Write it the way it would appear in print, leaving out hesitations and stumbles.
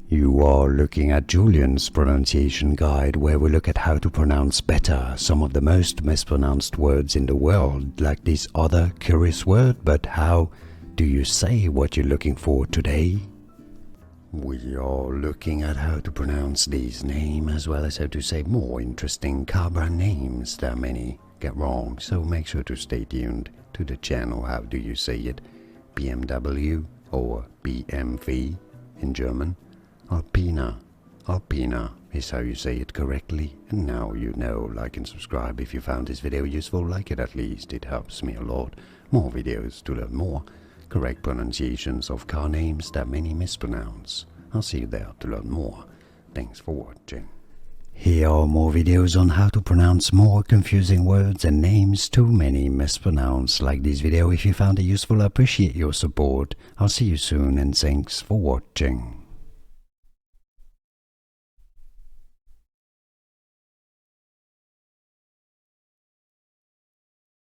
You are looking at Julian's pronunciation guide, where we look at how to pronounce better some of the most mispronounced words in the world, like this other curious word. But how do you say what you're looking for today? We are looking at how to pronounce these names, as well as how to say more interesting car brand names that many get wrong, so make sure to stay tuned to the channel. How do you say it? BMW or BMW in German? Alpina. Alpina is how you say it correctly, and now you know. Like and subscribe if you found this video useful. Like it at least, it helps me a lot. More videos to learn more correct pronunciations of car names that many mispronounce. I'll see you there to learn more. Thanks for watching. Here are more videos on how to pronounce more confusing words and names too many mispronounce. Like this video if you found it useful. I appreciate your support. I'll see you soon, and thanks for watching.